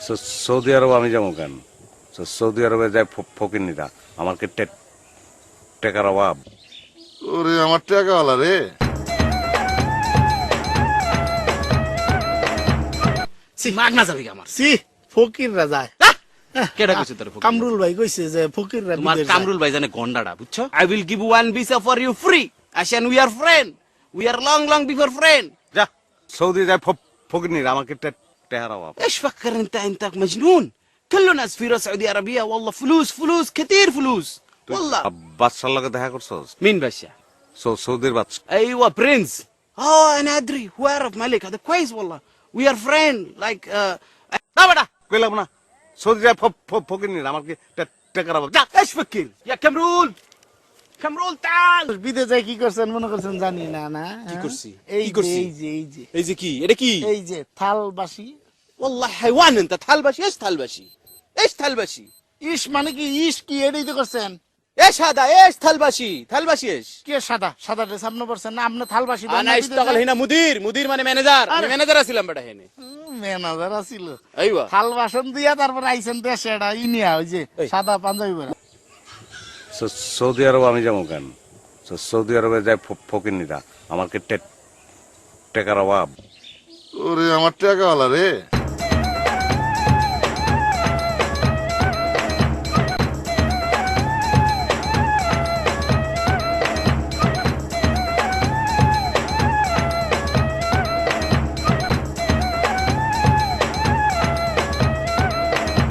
Saudi আরব আমি যাবো কেন? সৌদি আরবে যায় ফকিন্নিরা, আমার কি টাকার অভাব? ওরে আমার টাকাওয়ালা রে। মাগনা যাবি আমার সি ফকিররা যায়। কেডা কইছে তোর ফকির? কামরুল ভাই কইছে যে ফকিররা তোমার বিদেশ যায়। কামরুল ভাই জানে গন্ডাটা, বুঝছো? I will give one visa for you free, আশান we are friend, we are long long before friend. যা, সৌদি যায় ফকিন্নিরা, আমার কি টাকার অভাব? ايش فكر انت مجنون؟ كل الناس في سعودية عربية والله فلوس فلوس كثير فلوس والله. বাদশার লগে দেখা করছস? مين باشا؟ সৌদির বাদশা। ايوه برنس. انا ادري هو يعرف ملك هذا كويس والله. وي ار فريند لايك لا بدا কইলাম না, সৌদি যায় ফকিন্নিরা, আমার কি টাকার অভাব? যা। ايش فكر يا كمرول؟ كمرول تعال. বিদেশ যায় কি করছেন মনে করছেন জানি না না কি করছি? এই কি যে করছি? এই যে এই যে এই যে কি এটা কি? এই যে থালবাসি। والله حيوان انت থালবাসি। ايش থালবাসি؟ ايش থালবাসি? ইস মানে কি ইস কি এটাই তো করছেন। ايش هذا؟ ايش থালবাসি؟ থালবাসি ايش؟ কে সাদা সাদা ড্রেস আপনি পরছেন না আপনি থালবাসি انا اشتغل هنا مدير মানে ম্যানেজার। আমি ম্যানেজার ছিলাম বেটা হেনে। ম্যানেজার আছিল। ايوه থাল বাসন দিয়া তারপর আইছেন দেশে এটা ইনিয়া ওই যে এই। সাদা পাঞ্জাবি পরা। সৌদি আরব আমি যাবো কেন? সৌদি আরবে যায় ফকিন্নিরা, আমার কি টাকার অভাব? ওরে আমার টাকাওয়ালা রে।